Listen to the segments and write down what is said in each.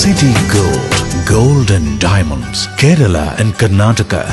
City Gold, Gold and Diamonds, Kerala and Karnataka.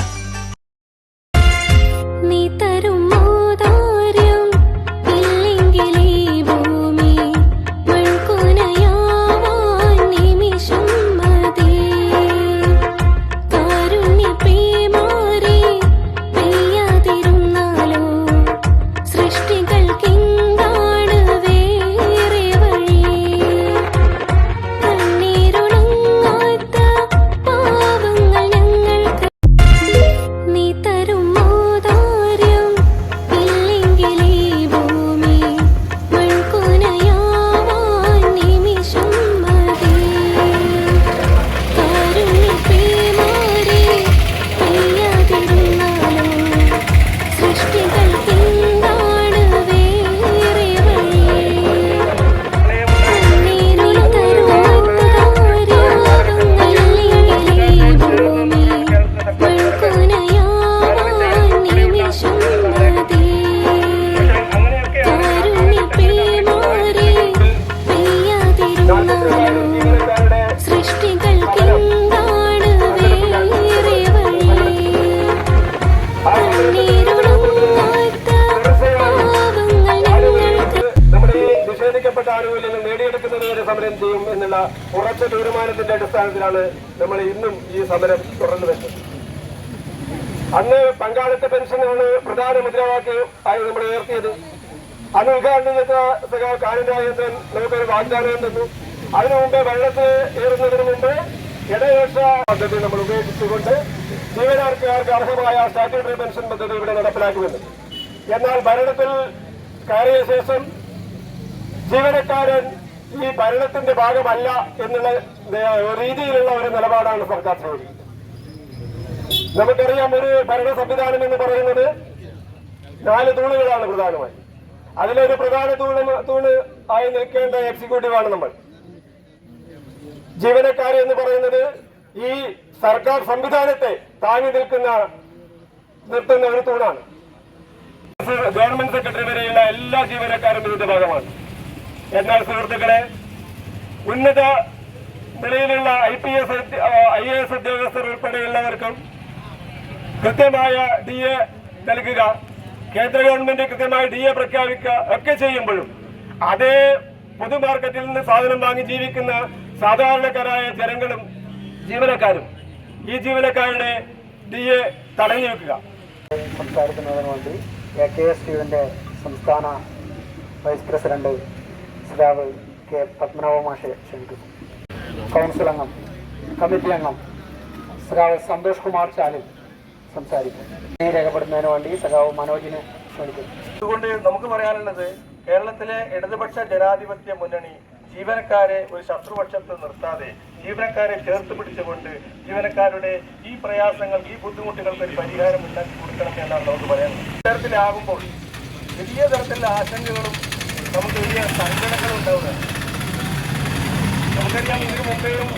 ആനുകൂല്യങ്ങൾ നേടിയെടുക്കുന്നതുവരെ സമരം ചെയ്യും എന്നുള്ള ഉറച്ച തീരുമാനത്തിന്റെ അടിസ്ഥാനത്തിലാണ് നമ്മൾ ഇന്നും ഈ സമരം തുടർന്നു വരുന്നത്. അന്ന് പങ്കാളിത്ത പെൻഷനാണ് പ്രധാന മുദ്രാവാക്യം ആയി നമ്മൾ ഉയർത്തിയത്. അന്ന് ഉദ്ഘാടനം ചെയ്ത കാനന്ദരാജേന്ദ്രൻ നമുക്കൊരു വാഗ്ദാനം തന്നു. അതിനു മുമ്പേ വെള്ളത്തിൽ ഏറുന്നതിന് മുമ്പ് ഇടയരക്ഷ പദ്ധതി നമ്മൾ ഉപേക്ഷിച്ചുകൊണ്ട് ജീവനക്കാർക്ക് അർഹമായ സ്റ്റാറ്റ്യൂട്ടറി പെൻഷൻ പദ്ധതി ഇവിടെ നടപ്പിലാക്കുമെന്ന്. എന്നാൽ ഭരണത്തിൽ കയറിയ ശേഷം ജീവനക്കാരൻ ഈ ഭരണത്തിന്റെ ഭാഗമല്ല എന്നുള്ള രീതിയിലുള്ള ഒരു നിലപാടാണ് സർക്കാർ സ്വീകരിക്കുന്നത്. നമുക്കറിയാം, ഒരു ഭരണ സംവിധാനം എന്ന് പറയുന്നത് 4 തൂണുകളാണ് പ്രധാനമായി. അതിലൊരു പ്രധാന തൂണ് ആയി നിൽക്കേണ്ട എക്സിക്യൂട്ടീവാണ് നമ്മൾ. ജീവനക്കാർ എന്ന് പറയുന്നത് ഈ സർക്കാർ സംവിധാനത്തെ താങ്ങി നിർത്തുന്ന ഒരു തൂണാണ്. ഗവൺമെന്റ് സെക്രട്ടറി വരെയുള്ള എല്ലാ ജീവനക്കാരും ഇതിന്റെ ഭാഗമാണ്. എന്നാൽ സുഹൃത്തുക്കളെ, ഉന്നത നിലയിലുള്ള IAS ഉദ്യോഗസ്ഥർ ഉൾപ്പെടെയുള്ളവർക്കും കൃത്യമായ DA നൽകുക, കേന്ദ്ര ഗവൺമെന്റ് കൃത്യമായ DA പ്രഖ്യാപിക്കുക ഒക്കെ ചെയ്യുമ്പോഴും അതേ പൊതുമാർക്കറ്റിൽ നിന്ന് സാധനം വാങ്ങി ജീവിക്കുന്ന സാധാരണക്കാരായ ജനങ്ങളും ജീവനക്കാരും ഈ ജീവനക്കാരുടെ DA തടഞ്ഞു വെക്കുക. സംസാരിക്കുന്നതിന് വേണ്ടി AKSTUവിന്റെ സംസ്ഥാന vice president Shri K. Padmanabha മാഷെ ക്ഷണിക്കുന്നു. കൗൺസിൽ അംഗം, കമ്മിറ്റി അംഗം ശ്രീ സന്തോഷ് കുമാർ ചാലിൽ സംസാരിക്കും. രേഖപ്പെടുത്തുന്നതിന് വേണ്ടി സഖാവ് മനോജിനെ ക്ഷണിക്കുന്നു. അതുകൊണ്ട് നമുക്ക് പറയാനുള്ളത്, കേരളത്തിലെ ഇടതുപക്ഷ ജനാധിപത്യ മുന്നണി ജീവനക്കാരെ ഒരു ശത്രുപക്ഷത്ത് നിർത്താതെ ജീവനക്കാരെ ചേർത്ത് പിടിച്ചുകൊണ്ട് ജീവനക്കാരുടെ ഈ പ്രയാസങ്ങൾ, ഈ ബുദ്ധിമുട്ടുകൾക്ക് ഒരു പരിഹാരം ഉണ്ടാക്കി കൊടുക്കണം എന്നാണ് നമുക്ക് പറയാനുള്ളത്. ഇത്തരത്തിലാകുമ്പോൾ വലിയ തരത്തിലുള്ള ആശങ്കകളും നമുക്ക് വലിയ സങ്കടങ്ങളും ഉണ്ടാവുക. നമുക്കറിയാം, ഇതിനു മുമ്പേയും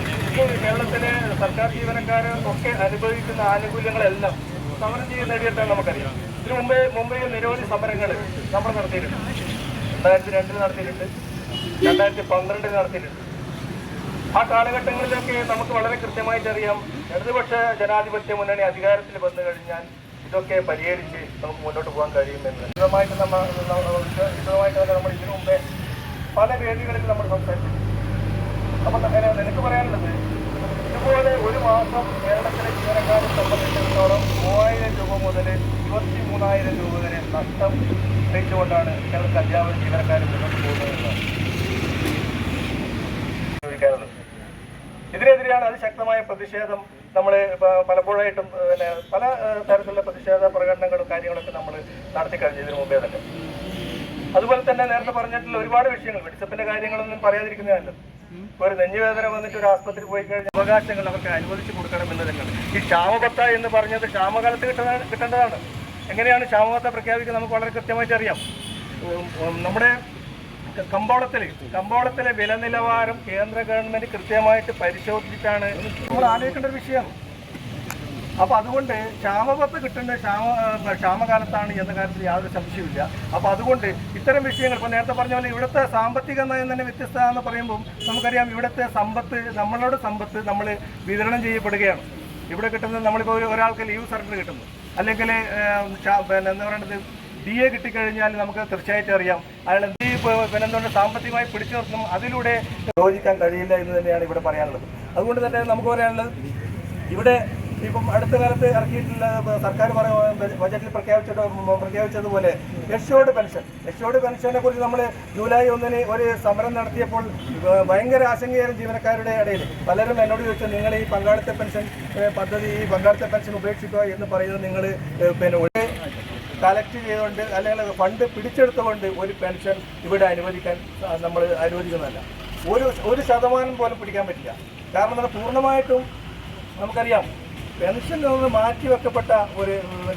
കേരളത്തിലെ സർക്കാർ ജീവനക്കാർ ഒക്കെ അനുഭവിക്കുന്ന ആനുകൂല്യങ്ങളെല്ലാം സമരം ചെയ്ത് നേടിയിട്ടാണ് നമുക്കറിയാം. ഇതിനു മുമ്പേയും നിരവധി സമരങ്ങൾ നമ്മൾ നടത്തിയിട്ടുണ്ട്. 2002 നടത്തിയിട്ടുണ്ട്, 2012 നടത്തിയിട്ടുണ്ട്. ആ കാലഘട്ടങ്ങളിലൊക്കെ നമുക്ക് വളരെ കൃത്യമായിട്ട് അറിയാം, ഇടതുപക്ഷ ജനാധിപത്യ മുന്നണി അധികാരത്തിൽ വന്നു കഴിഞ്ഞാൽ ഇതൊക്കെ പരിഹരിച്ച് നമുക്ക് മുന്നോട്ട് പോകാൻ കഴിയുമെന്ന് വിശദമായിട്ട് നമ്മൾ ഇതിനു മുമ്പേ പല വേദികളിൽ നമ്മൾ സംസാരിച്ചു. അപ്പം എനിക്ക് പറയാനുള്ളത്, ഇതുപോലെ ഒരു മാസം കേരളത്തിലെ ജീവനക്കാരെ സംബന്ധിച്ചിടത്തോളം 3000 രൂപ മുതൽ 23,000 രൂപ വരെ നഷ്ടം ഉന്നയിച്ചുകൊണ്ടാണ് കേരളത്തിലെ അധ്യാപക ജീവനക്കാർ മുന്നോട്ട് പോകുന്നതെന്നാണ് ചോദിക്കാനുള്ളത്. ഇതിനെതിരെയാണ് അതിശക്തമായ പ്രതിഷേധം നമ്മൾ പലപ്പോഴായിട്ടും പല തരത്തിലുള്ള പ്രതിഷേധ പ്രകടനങ്ങളും കാര്യങ്ങളൊക്കെ നമ്മൾ നടത്തിക്കഴിഞ്ഞു ഇതിനു മുമ്പേ തന്നെ. അതുപോലെ തന്നെ നേരത്തെ പറഞ്ഞിട്ടുള്ള ഒരുപാട് വിഷയങ്ങൾ, വെടിച്ചപ്പിന്റെ കാര്യങ്ങളൊന്നും പറയാതിരിക്കുന്നതല്ല. ഒരു നെഞ്ഞുവേദന വന്നിട്ട് ഒരു ആസ്പത്രി പോയി കഴിഞ്ഞാൽ അവകാശങ്ങൾ അവർക്ക് അനുവദിച്ചു കൊടുക്കണം എന്ന് തന്നെയാണ്. ഈ ക്ഷാമബത്ത എന്ന് പറഞ്ഞത് ക്ഷാമകാലത്ത് കിട്ടേണ്ടതാണ്. എങ്ങനെയാണ് ക്ഷാമബത്ത പ്രഖ്യാപിക്കുന്നത് നമുക്ക് വളരെ കൃത്യമായിട്ട് അറിയാം. നമ്മുടെ കമ്പോളത്തിലെ വില നിലവാരം കേന്ദ്ര ഗവൺമെന്റ് കൃത്യമായിട്ട് പരിശോധിച്ചിട്ടാണ് നമ്മൾ ആലോചിക്കേണ്ട ഒരു വിഷയം. അപ്പോൾ അതുകൊണ്ട് ക്ഷാമബത്ത് കിട്ടേണ്ട ക്ഷാമകാലത്താണ് എന്ന കാര്യത്തിൽ യാതൊരു സംശയമില്ല. അപ്പോൾ അതുകൊണ്ട് ഇത്തരം വിഷയങ്ങൾ ഇപ്പോൾ നേരത്തെ പറഞ്ഞ പോലെ ഇവിടുത്തെ സാമ്പത്തിക നയം തന്നെ വ്യത്യസ്തമാണെന്ന് പറയുമ്പോൾ നമുക്കറിയാം ഇവിടുത്തെ നമ്മളുടെ സമ്പത്ത് നമ്മൾ വിതരണം ചെയ്യപ്പെടുകയാണ്. ഇവിടെ കിട്ടുന്നത് നമ്മളിപ്പോൾ ഒരാൾക്ക് ലീവ് സർട്ടിഫിക്കറ്റ് കിട്ടുന്നു, അല്ലെങ്കിൽ എന്താ പറയുന്നത് DA കിട്ടിക്കഴിഞ്ഞാൽ നമുക്ക് തീർച്ചയായിട്ടും അറിയാം അയാൾ എന്തുകൊണ്ട് സാമ്പത്തികമായി പിടിച്ചു നിർത്തണം, അതിലൂടെ യോജിക്കാൻ കഴിയില്ല എന്ന് തന്നെയാണ് ഇവിടെ പറയാനുള്ളത്. അതുകൊണ്ട് തന്നെ നമുക്ക് പറയാനുള്ളത് ഇവിടെ ഇപ്പം അടുത്ത കാലത്ത് ഇറക്കിയിട്ടുള്ള സർക്കാർ ബജറ്റിൽ പ്രഖ്യാപിച്ചതുപോലെ എഷ്യോർഡ് പെൻഷനെ കുറിച്ച് നമ്മൾ ജൂലൈ 1 ഒരു സമരം നടത്തിയപ്പോൾ ഭയങ്കര ആശങ്കയായിരുന്നു ജീവനക്കാരുടെ ഇടയിൽ. പലരും എന്നോട് ചോദിച്ചു, നിങ്ങൾ ഈ പങ്കാളിത്ത പെൻഷൻ പദ്ധതി ഈ പങ്കാളിത്ത പെൻഷൻ ഉപേക്ഷിക്കുക എന്ന് പറയുന്നത് നിങ്ങൾ പിന്നെ കളക്ട് ചെയ്തുകൊണ്ട് അല്ലെങ്കിൽ ഫണ്ട് പിടിച്ചെടുത്തുകൊണ്ട് ഒരു പെൻഷൻ ഇവിടെ നമ്മൾ അനുവദിക്കുന്നതല്ല. 1% പോലും പിടിക്കാൻ പറ്റില്ല. കാരണം എന്നാൽ പൂർണ്ണമായിട്ടും നമുക്കറിയാം പെൻഷനിൽ നിന്ന് മാറ്റിവെക്കപ്പെട്ട ഒരു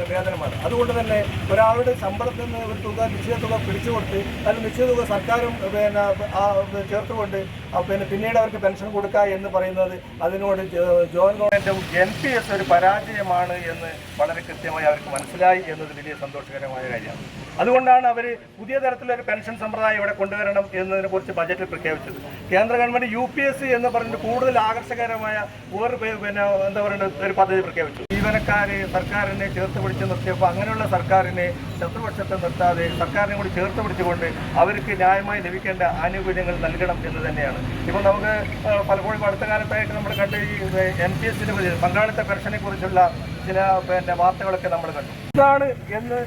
വേതനമാണ്. അതുകൊണ്ട് തന്നെ ഒരാളുടെ ശമ്പളത്തിൽ നിന്ന് ഒരു നിശ്ചിത തുക പിടിച്ചു കൊടുത്ത് അത് നിശ്ചിത തുക സർക്കാരും ചേർത്തുകൊണ്ട് പിന്നീട് അവർക്ക് പെൻഷൻ കൊടുക്കുക എന്ന് പറയുന്നത് അതിനോട് ജോയിന്റ് ഗവൺമെൻറ്റും NPS ഒരു പരാജയമാണ് എന്ന് വളരെ കൃത്യമായി അവർക്ക് മനസ്സിലായി എന്നത് വലിയ സന്തോഷകരമായ കാര്യമാണ്. അതുകൊണ്ടാണ് അവർ പുതിയ തരത്തിലൊരു പെൻഷൻ സമ്പ്രദായം ഇവിടെ കൊണ്ടുവരണം എന്നതിനെക്കുറിച്ച് ബജറ്റിൽ പ്രഖ്യാപിച്ചത്. കേന്ദ്ര ഗവൺമെൻറ് UPSC എന്ന് പറഞ്ഞിട്ട് കൂടുതൽ ആകർഷകരമായ എന്താ പറയുന്നത് ഒരു പദ്ധതി പ്രഖ്യാപിച്ചു. ജീവനക്കാരെ സർക്കാരിനെ ചേർത്ത് പിടിച്ച് നിർത്തിയപ്പോൾ അങ്ങനെയുള്ള സർക്കാരിനെ ശത്രുപക്ഷത്തെ നിർത്താതെ സർക്കാരിനെ കൂടി ചേർത്ത് പിടിച്ചുകൊണ്ട് അവർക്ക് ന്യായമായി ലഭിക്കേണ്ട ആനുകൂല്യങ്ങൾ നൽകണം എന്ന് തന്നെയാണ്. ഇപ്പോൾ നമുക്ക് പലപ്പോഴും അടുത്ത കാലത്തായിട്ട് നമ്മൾ കണ്ട ഈ NPS പങ്കാളിത്ത പെൻഷനെ കുറിച്ചുള്ള ചില വാർത്തകളൊക്കെ നമ്മൾ കണ്ടു. ഇതാണ് എന്ന്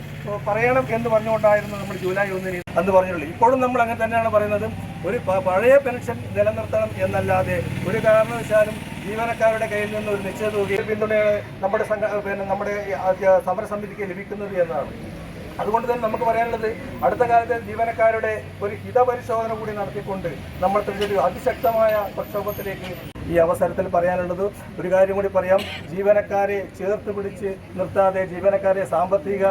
പറയണം എന്ന് പറഞ്ഞുകൊണ്ടായിരുന്നു നമ്മൾ ജൂലൈ 1 അന്ന് പറഞ്ഞുള്ളൂ. ഇപ്പോഴും നമ്മൾ അങ്ങനെ തന്നെയാണ് പറയുന്നത്. ഒരു പഴയ പെൻഷൻ നിലനിർത്തണം എന്നല്ലാതെ ഒരു കാരണവശാലും ജീവനക്കാരുടെ കയ്യിൽ നിന്ന് ഒരു നിശ്ചിത തുക പിന്തുണയാണ് നമ്മുടെ സമരസമിതിക്ക് ലഭിക്കുന്നത് എന്നാണ്. അതുകൊണ്ട് തന്നെ നമുക്ക് പറയാനുള്ളത് അടുത്ത കാലത്ത് ജീവനക്കാരുടെ ഒരു ഹിതപരിശോധന കൂടി നടത്തിക്കൊണ്ട് നമ്മൾ അതിശക്തമായ പ്രക്ഷോഭത്തിലേക്ക് ഈ അവസരത്തിൽ പറയാനുള്ളത് ഒരു കാര്യം കൂടി പറയാം. ജീവനക്കാരെ ചേർത്ത് പിടിച്ച് നിർത്താതെ ജീവനക്കാരെ സാമ്പത്തിക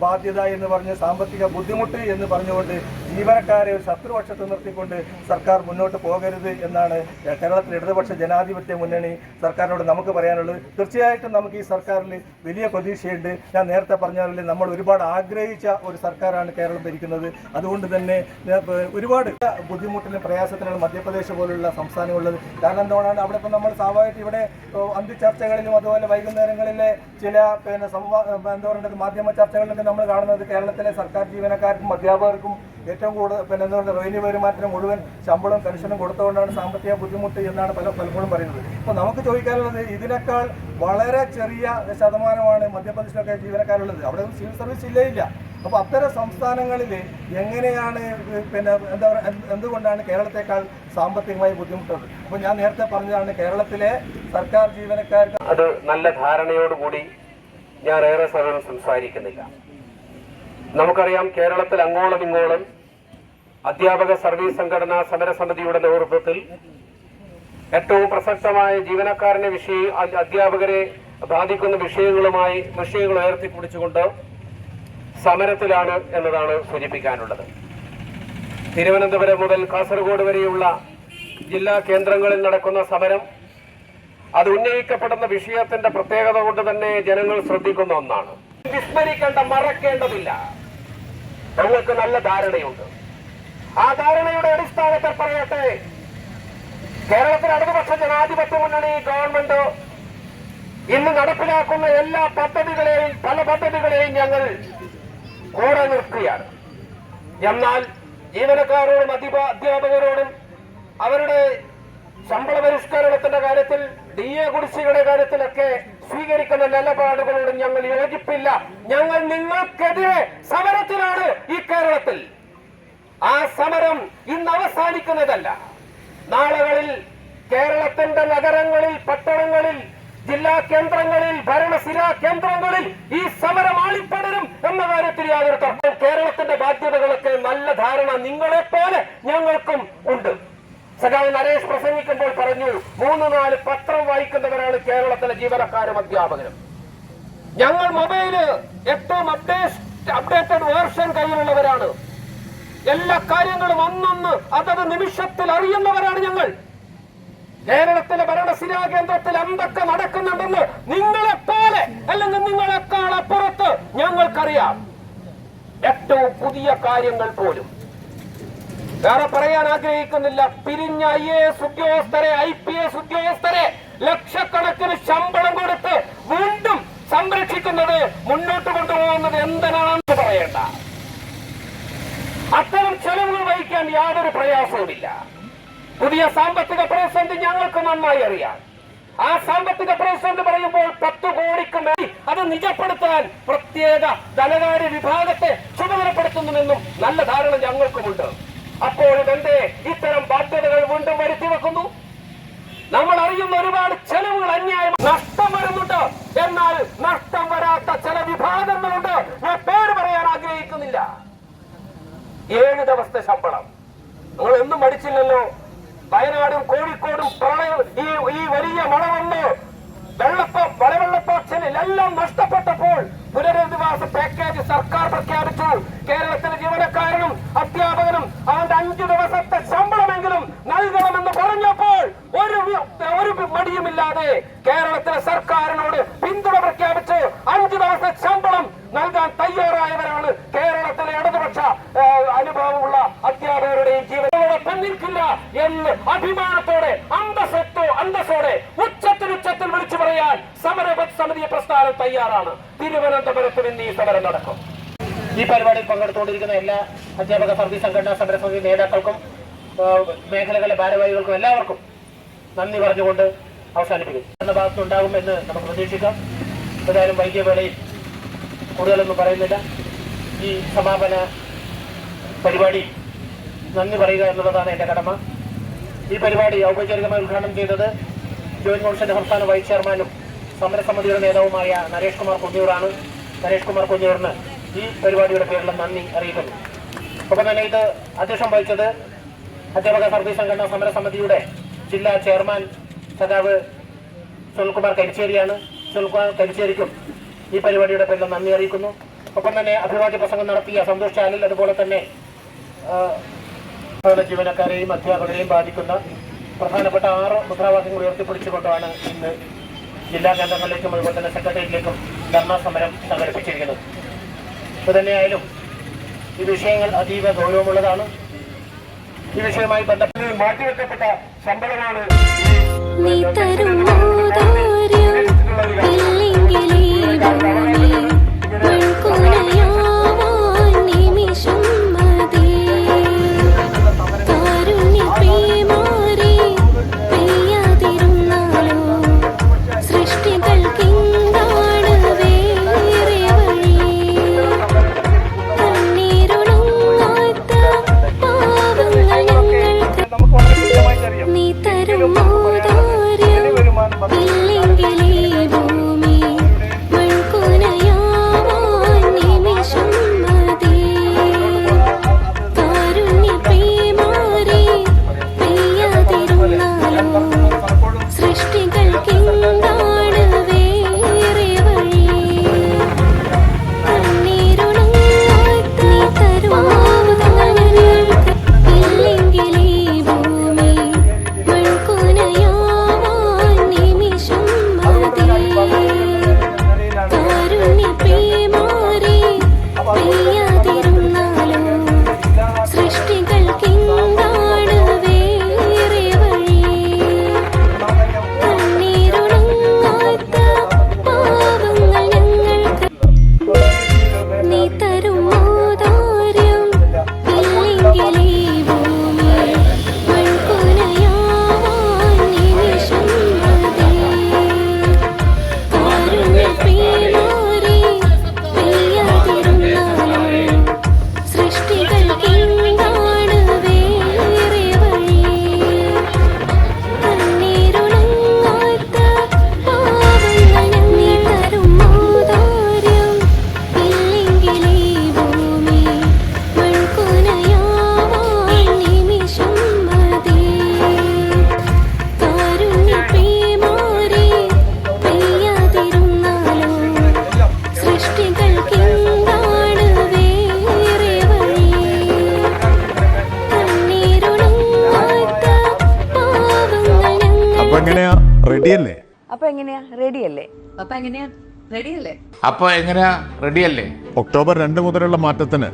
ബാധ്യത എന്ന് പറഞ്ഞ് സാമ്പത്തിക ബുദ്ധിമുട്ട് എന്ന് പറഞ്ഞുകൊണ്ട് ജീവനക്കാരെ ഒരു ശത്രുപക്ഷത്ത് നിർത്തിക്കൊണ്ട് സർക്കാർ മുന്നോട്ട് പോകരുത് എന്നാണ് കേരളത്തിൽ ഇടതുപക്ഷ ജനാധിപത്യ മുന്നണി സർക്കാരിനോട് നമുക്ക് പറയാനുള്ളത്. തീർച്ചയായിട്ടും നമുക്ക് ഈ സർക്കാരിൽ വലിയ പ്രതീക്ഷയുണ്ട്. ഞാൻ നേരത്തെ പറഞ്ഞ പോലെ നമ്മൾ ഒരുപാട് ആഗ്രഹിച്ച ഒരു സർക്കാരാണ് കേരളം ഭരിക്കുന്നത്. അതുകൊണ്ട് തന്നെ ഒരുപാട് ബുദ്ധിമുട്ടിനും പ്രയാസത്തിനാണ് മധ്യപ്രദേശ് പോലുള്ള സംസ്ഥാനങ്ങളുള്ളത്. കാരണം എന്താണ് അവിടെ ഇപ്പം നമ്മൾ സ്വാഭാവികമായിട്ട് ഇവിടെ അന്തിച്ചർച്ചകളിലും അതുപോലെ വൈകുന്നേരങ്ങളിലെ ചില എന്താ പറയുന്നത് മാധ്യമ ചർച്ചകളിലൊക്കെ നമ്മൾ കാണുന്നത് കേരളത്തിലെ സർക്കാർ ജീവനക്കാർക്കും അധ്യാപകർക്കും ഏറ്റവും കൂടുതൽ എന്താ പറയുക റവന്യൂ വരുമാനത്തിന് മുഴുവൻ ശമ്പളവും പെൻഷനും കൊടുത്തുകൊണ്ടാണ് സാമ്പത്തിക ബുദ്ധിമുട്ട് എന്നാണ് പലപ്പോഴും പറയുന്നത്. അപ്പോൾ നമുക്ക് ചോദിക്കാനുള്ളത് ഇതിനേക്കാൾ വളരെ ചെറിയ ശതമാനമാണ് മധ്യപ്രദേശിലൊക്കെ ജീവനക്കാരുള്ളത്. അവിടെ സിവിൽ സർവീസ് ഇല്ല. അപ്പോൾ അത്തരം സംസ്ഥാനങ്ങളിൽ എങ്ങനെയാണ് എന്താ പറയുക എന്തുകൊണ്ടാണ് കേരളത്തെക്കാൾ സാമ്പത്തികമായി ബുദ്ധിമുട്ടുള്ളത്? അപ്പോൾ ഞാൻ നേരത്തെ പറഞ്ഞതാണ് കേരളത്തിലെ സർക്കാർ ജീവനക്കാർക്ക് അത് നല്ല ധാരണയോടുകൂടി ഞാൻ ഏറെ സമയം സംസാരിക്കുന്നില്ല. നമുക്കറിയാം കേരളത്തിൽ അങ്ങോളം ഇങ്ങോളം അധ്യാപക സർവീസ് സംഘടനാ സമരസമിതിയുടെ നേതൃത്വത്തിൽ ഏറ്റവും പ്രസക്തമായ ജീവനക്കാരനെ അധ്യാപകരെ ബാധിക്കുന്ന വിഷയങ്ങൾ ഉയർത്തിപ്പിടിച്ചുകൊണ്ട് സമരത്തിലാണ് എന്നതാണ് സൂചിപ്പിക്കാനുള്ളത്. തിരുവനന്തപുരം മുതൽ കാസർഗോഡ് വരെയുള്ള ജില്ലാ കേന്ദ്രങ്ങളിൽ നടക്കുന്ന സമരം അത് ഉന്നയിക്കപ്പെടുന്ന വിഷയത്തിന്റെ പ്രത്യേകത കൊണ്ട് തന്നെ ജനങ്ങൾ ശ്രദ്ധിക്കുന്ന ഒന്നാണ്. വിസ്മരിക്കേണ്ട, മറക്കേണ്ടതില്ല. ഞങ്ങൾക്ക് നല്ല ധാരണയുണ്ട്. ആ ധാരണയുടെ അടിസ്ഥാനത്തിൽ പറയട്ടെ, കേരളത്തിൽ ഇടതുപക്ഷ ജനാധിപത്യ മുന്നണി ഗവൺമെന്റ് ഇന്ന് നടപ്പിലാക്കുന്ന എല്ലാ പല പദ്ധതികളെയും ഞങ്ങൾ കൂടെ നിർത്തുകയാണ്. എന്നാൽ ജീവനക്കാരോടും അധ്യാപകരോടും അവരുടെ ശമ്പള പരിഷ്കരണത്തിന്റെ കാര്യത്തിൽ DA കുടിശ്ശികയുടെ കാര്യത്തിലൊക്കെ സ്വീകരിക്കുന്ന നിലപാടുകളോടും ഞങ്ങൾ യോജിപ്പില്ല. ഞങ്ങൾ നിങ്ങൾക്കെതിരെ സമരത്തിലാണ് ഈ കേരളത്തിൽ. ആ സമരം ഇന്ന് അവസാനിക്കുന്നതല്ല. നാളുകളിൽ കേരളത്തിന്റെ നഗരങ്ങളിൽ, പട്ടണങ്ങളിൽ, ജില്ലാ കേന്ദ്രങ്ങളിൽ, ഭരണസിരാ കേന്ദ്രങ്ങളിൽ ഈ സമരം ആളിപ്പടരും എന്ന കാര്യത്തിൽ യാതൊരു തർക്കവും. കേരളത്തിന്റെ ബാധ്യതകളൊക്കെ നല്ല ധാരണ നിങ്ങളെപ്പോലെ ഞങ്ങൾക്കും ഉണ്ട്. സഖാവ് നരേഷ് പ്രസംഗിക്കുമ്പോൾ പറഞ്ഞു, 3-4 പത്രം വായിക്കുന്നവരാണ് കേരളത്തിലെ ജീവനക്കാരും അധ്യാപകരും. ഞങ്ങൾ മൊബൈല് ഏറ്റവും അപ്ഡേറ്റഡ് വേർഷൻ കയ്യിലുള്ളവരാണ്. എല്ലാ കാര്യങ്ങളും ഒന്നൊന്ന് അതത് നിമിഷത്തിൽ അറിയുന്നവരാണ് ഞങ്ങൾ. കേരളത്തിലെ ഭരണസിരാ കേന്ദ്രത്തിൽ എന്തൊക്കെ നടക്കുന്നുണ്ടെന്ന് നിങ്ങളെപ്പോലെ അല്ലെങ്കിൽ നിങ്ങളെക്കാൾ അപ്പുറത്ത് ഞങ്ങൾക്കറിയാം. ഏറ്റവും പുതിയ കാര്യങ്ങൾ പോലും വേറെ പറയാൻ ആഗ്രഹിക്കുന്നില്ല. പിരിഞ്ഞ IAS ഉദ്യോഗസ്ഥരെ, IPS ഉദ്യോഗസ്ഥരെ ലക്ഷക്കണക്കിന് ശമ്പളം കൊടുത്ത് വീണ്ടും സംരക്ഷിക്കുന്നത്, മുന്നോട്ട് കൊണ്ടുപോകുന്നത് എന്തിനാണെന്ന് പറയേണ്ട. അത്തരം ചെലവുകൾ വഹിക്കാൻ യാതൊരു പ്രയാസവുമില്ല. പുതിയ സാമ്പത്തിക പ്രതിസന്ധി ഞങ്ങൾക്ക് നന്നായി അറിയാം. ആ സാമ്പത്തിക പ്രതിസന്ധി പറയുമ്പോൾ 10 കോടിക്ക് മേൽ അത് നിജപ്പെടുത്താൻ പ്രത്യേക ധനകാര്യ വിഭാഗത്തെ ചുമതലപ്പെടുത്തുന്നുവെന്നും നല്ല ധാരണ ഞങ്ങൾക്കുമുണ്ട്. അപ്പോഴും എന്തേ ഇത്തരം ബാധ്യതകൾ വീണ്ടും വരുത്തി വെക്കുന്നു? നമ്മൾ അറിയുന്ന ഒരുപാട് ചെലവുകൾ അന്യായം നഷ്ടം വരുന്നുണ്ട്. എന്നാൽ നഷ്ടം വരാത്ത ചില വിഭാഗങ്ങളുണ്ട്. ഞാൻ പേര് പറയാൻ ആഗ്രഹിക്കുന്നില്ല. 7 ദിവസത്തെ ശമ്പളം നമ്മൾ എന്നും മടിച്ചില്ലല്ലോ. വയനാടും കോഴിക്കോടും പ്രളയം, ഈ വലിയ മഴ വന്ന് മലവെള്ളപ്പാച്ചിലിൽ എല്ലാം നഷ്ടപ്പെട്ടപ്പോൾ പുനരധിവാസ പാക്കേജ് സർക്കാർ പ്രഖ്യാപിച്ചു. കേരളത്തിലെ ജീവനക്കാരനും അധ്യാപകനും അവന്റെ 5 ദിവസത്തെ ശമ്പളമെങ്കിലും നൽകണമെന്ന് പറഞ്ഞപ്പോൾ ഒരു മടിയുമില്ലാതെ കേരളത്തിലെ സർക്കാരിനോട് പിന്തുണ പ്രഖ്യാപിച്ച് 5 ദിവസത്തെ ശമ്പളം നൽകാൻ തയ്യാറായവരാണ് കേരളത്തിലെ ഇടതുപക്ഷ അനുഭവമുള്ള അധ്യാപകരുടെയും ജീവനോടൊപ്പം നിൽക്കില്ല എന്ന് അഭിമാനത്തോടെ അന്തസ്സോടെ ഉച്ചത്തിൽ വിളിച്ചു പറയാൻ സമരസമിതി പ്രസ്ഥാനം തയ്യാറാണ്. തിരുവനന്തപുരത്ത് ഇന്ന് ഈ സമരം നടക്കും. ഈ പരിപാടിയിൽ പങ്കെടുത്തുകൊണ്ടിരിക്കുന്ന എല്ലാ അധ്യാപക സർവീസ് സംഘടനാ സമരസമിതി നേതാക്കൾക്കും മേഖലകളിലെ ഭാരവാഹികൾക്കും എല്ലാവർക്കും നന്ദി പറഞ്ഞുകൊണ്ട് അവസാനിപ്പിക്കും. എന്ന ഭാഗത്തുണ്ടാകുമെന്ന് നമുക്ക് പ്രതീക്ഷിക്കാം. ഏതായാലും വൈകിയ വേളയിൽ കൂടുതലൊന്നും പറയുന്നില്ല. ഈ സമാപന പരിപാടി നന്ദി പറയുക എന്നുള്ളതാണ് എൻ്റെ കടമ. ഈ പരിപാടി ഔപചാരികമായി ഉദ്ഘാടനം ചെയ്തത് ജോയിന്റ് കൗൺസിലിന്റെ സംസ്ഥാന വൈസ് ചെയർമാനും സമരസമിതിയുടെ നേതാവുമായ നരേഷ് കുമാർ കുഞ്ഞൂറാണ്. നരേഷ് കുമാർ കുഞ്ഞൂറിന് ഈ പരിപാടിയുടെ പേരിലും നന്ദി അറിയിക്കുന്നു. ഒപ്പം തന്നെ ഇത് അധ്യക്ഷം വഹിച്ചത് അധ്യാപക സർവീസ് സംഘടനാ സമരസമിതിയുടെ ജില്ലാ ചെയർമാൻ സഖാവ് സുനിൽകുമാർ കരിച്ചേരിയാണ്. സുനിൽകുമാർ കരിച്ചേരിക്കും ഈ പരിപാടിയുടെ പേരിലും നന്ദി അറിയിക്കുന്നു. ഒപ്പം തന്നെ അഭിവാദ്യ പ്രസംഗം നടത്തിയ സന്തോഷ് ചാലിൽ, അതുപോലെ തന്നെ ജീവനക്കാരെയും അധ്യാപകരെയും ബാധിക്കുന്ന പ്രധാനപ്പെട്ട 6 മുദ്രാവാക്യങ്ങൾ ഉയർത്തിപ്പിടിച്ചുകൊണ്ടാണ് ഇന്ന് ജില്ലാ കേന്ദ്രങ്ങളിലേക്കും അതുപോലെ തന്നെ സെക്രട്ടേറിയറ്റിലേക്കും ധർണാ സമരം സംഘടിപ്പിച്ചിരിക്കുന്നത്. ഇതുതന്നെയായാലും ഈ വിഷയങ്ങൾ അതീവ ഗൗരവമുള്ളതാണ്. ഈ വിഷയവുമായി ബന്ധപ്പെട്ട് മാറ്റിവെക്കപ്പെട്ട ശമ്പളമാണ് അപ്പൊ എങ്ങനെയാ റെഡിയല്ലേ? ഒക്ടോബർ 2 മുതലുള്ള മാറ്റത്തിന്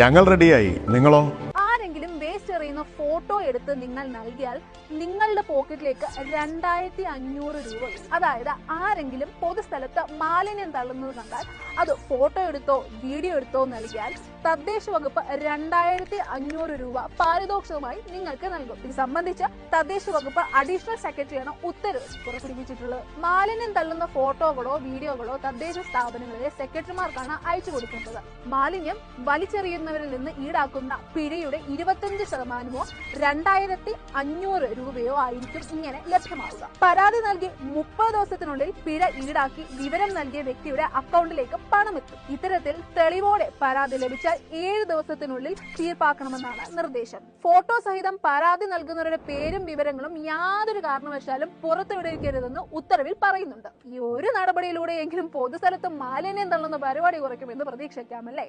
ഞങ്ങൾ റെഡിയായി. നിങ്ങളോ? ആരെങ്കിലും വേസ്റ്റ് എറിയുന്ന ഫോട്ടോ എടുത്ത് നിങ്ങൾ നൽകിയാൽ നിങ്ങളുടെ പോക്കറ്റിലേക്ക് 2500 രൂപ വരും. അതായത് ആരെങ്കിലും പൊതുസ്ഥലത്ത് മാലിന്യം തള്ളുന്നത് കണ്ടാൽ അത് ഫോട്ടോ എടുത്തോ വീഡിയോ എടുത്തോ നൽകിയാൽ തദ്ദേശ വകുപ്പ് 2500 രൂപ പാരിതോഷികമായി നിങ്ങൾക്ക് നൽകും. ഇത് സംബന്ധിച്ച് തദ്ദേശ വകുപ്പ് അഡീഷണൽ സെക്രട്ടറിയാണ് ഉത്തരവ് പുറപ്പെടുവിച്ചിട്ടുള്ളത്. മാലിന്യം തള്ളുന്ന ഫോട്ടോകളോ വീഡിയോകളോ തദ്ദേശ സ്ഥാപനങ്ങളിലെ സെക്രട്ടറിമാർക്കാണ് അയച്ചു കൊടുക്കേണ്ടത്. മാലിന്യം വലിച്ചെറിയുന്നവരിൽ നിന്ന് ഈടാക്കുന്ന പിഴയുടെ 25%മോ 2500 രൂപയോ ആയിരിക്കും ഇങ്ങനെ ലഭ്യമാവുക. പരാതി നൽകി 30 ദിവസത്തിനുള്ളിൽ പിഴ ഈടാക്കി വിവരം നൽകിയ വ്യക്തിയുടെ അക്കൗണ്ടിലേക്ക് പണമെത്തും. ഇത്തരത്തിൽ തെളിവോടെ പരാതി ലഭിച്ചാൽ 7 ദിവസത്തിനുള്ളിൽ തീർപ്പാക്കണമെന്നാണ് നിർദ്ദേശം. ഫോട്ടോ സഹിതം പരാതി നൽകുന്നവരുടെ പേരും വിവരങ്ങളും യാതൊരു കാരണവശാലും പുറത്തുവിടരുതെന്ന് ഉത്തരവിൽ പറയുന്നുണ്ട്. ഈ ഒരു നടപടിയിലൂടെയെങ്കിലും പൊതുസ്ഥലത്ത് മാലിന്യം തള്ളുന്ന പരിപാടി കുറയ്ക്കുമെന്ന് പ്രതീക്ഷിക്കാമല്ലേ.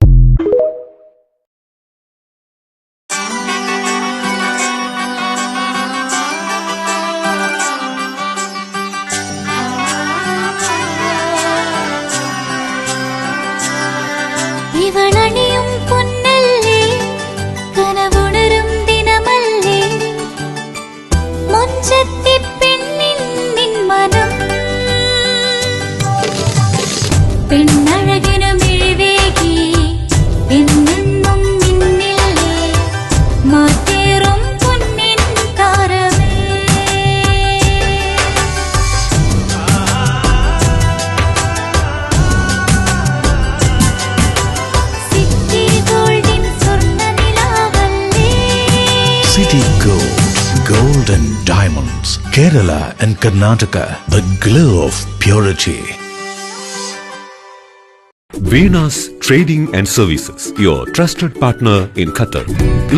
ഇവളണിയും പൊന്നല്ലേ കനവുണരും ദിനമല്ലേ മുഞ്ചത്തി പെണ്ണിൻ നിൻ മനം പെണ്ണഴകിനു മിഴിവേകി എന്നെന്നും നിന്നില്ലേ മാറ്റേറും പൊന്നിൻ താരമേ. City Gold, Gold and Diamonds, Kerala and Karnataka, the glow of purity. Venus Trading and Services, your trusted partner in Qatar.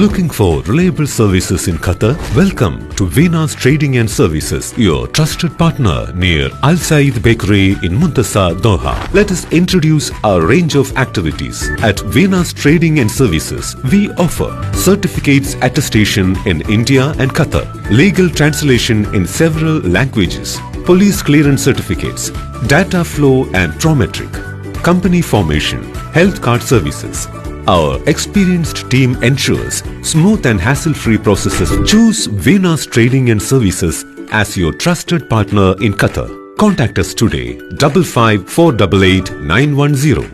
Looking for reliable services in Qatar? Welcome to Venus Trading and Services, your trusted partner near Al Said Bakery in Muntasa, Doha. Let us introduce our range of activities. At Venus Trading and Services, we offer certificates attestation in India and Qatar, legal translation in several languages, police clearance certificates, data flow and Prometric, company formation, health card services. Our experienced team ensures smooth and hassle-free processes. Choose Venus Trading and Services as your trusted partner in Qatar. Contact us today 55488910.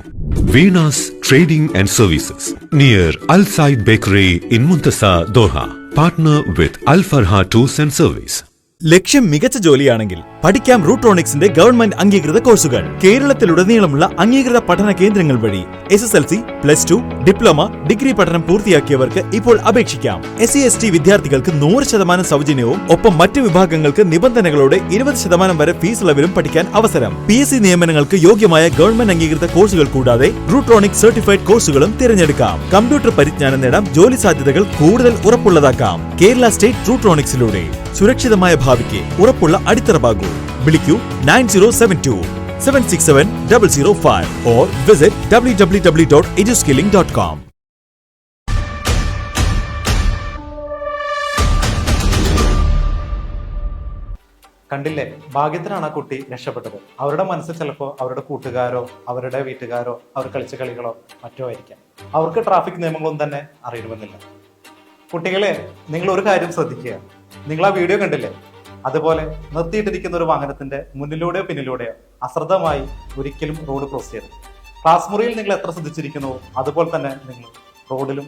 Venus Trading and Services near Al Said Bakery in Muntasa, Doha. Partner with Al Farha Tours and Service. ലക്ഷ്യം മികച്ച ജോലിയാണെങ്കിൽ പഠിക്കാം റൂട്രോണിക്സിന്റെ government അംഗീകൃത കോഴ്സുകൾ. കേരളത്തിലുടനീളമുള്ള അംഗീകൃത പഠന കേന്ദ്രങ്ങൾ വഴി SSLC, +2, diploma, degree പഠനം പൂർത്തിയാക്കിയവർക്ക് ഇപ്പോൾ അപേക്ഷിക്കാം. SC/ST വിദ്യാർത്ഥികൾക്ക് 100% സൗജന്യവും ഒപ്പം മറ്റ് വിഭാഗങ്ങൾക്ക് നിബന്ധനകളോടെ 20% വരെ ഫീസ് ഇളവിലും പഠിക്കാൻ അവസരം. PSC നിയമനങ്ങൾക്ക് യോഗ്യമായ ഗവൺമെന്റ് അംഗീകൃത കോഴ്സുകൾ കൂടാതെ റൂട്രോണിക് സർട്ടിഫൈഡ് കോഴ്സുകളും തിരഞ്ഞെടുക്കാം. കമ്പ്യൂട്ടർ പരിജ്ഞാനം നേടാം, ജോലി സാധ്യതകൾ കൂടുതൽ ഉറപ്പുള്ളതാക്കാം. കേരള സ്റ്റേറ്റ് റൂട്രോണിക്സിലൂടെ സുരക്ഷിതമായ ഭാവിക്ക് ഉറപ്പുള്ള അടിത്തറ. വിളിക്കൂ 9072-767-005 or visit www.eduskilling.com. കണ്ടില്ലേ, ഭാഗ്യത്തിനാണ് ആ കുട്ടി രക്ഷപ്പെട്ടത്. അവരുടെ മനസ്സിൽ ചിലപ്പോൾ അവരുടെ കൂട്ടുകാരോ അവരുടെ വീട്ടുകാരോ അവർ കളിച്ച കളികളോ മറ്റോ ആയിരിക്കാം. അവർക്ക് ട്രാഫിക് നിയമങ്ങളൊന്നും തന്നെ അറിയണമെന്നില്ല. കുട്ടികളെ, നിങ്ങൾ ഒരു കാര്യം ശ്രദ്ധിക്കുക. നിങ്ങൾ ആ വീഡിയോ കണ്ടില്ലേ? അതുപോലെ നിർത്തിയിട്ടിരിക്കുന്ന ഒരു വാഹനത്തിന്റെ മുന്നിലൂടെയോ പിന്നിലൂടെയോ അശ്രദ്ധമായി ഒരിക്കലും റോഡ് ക്രോസ് ചെയ്യരുത്. ക്ലാസ് മുറിയിൽ നിങ്ങൾ എത്ര ശ്രദ്ധിച്ചിരിക്കുന്നു അതുപോലെ തന്നെ നിങ്ങൾ റോഡിലും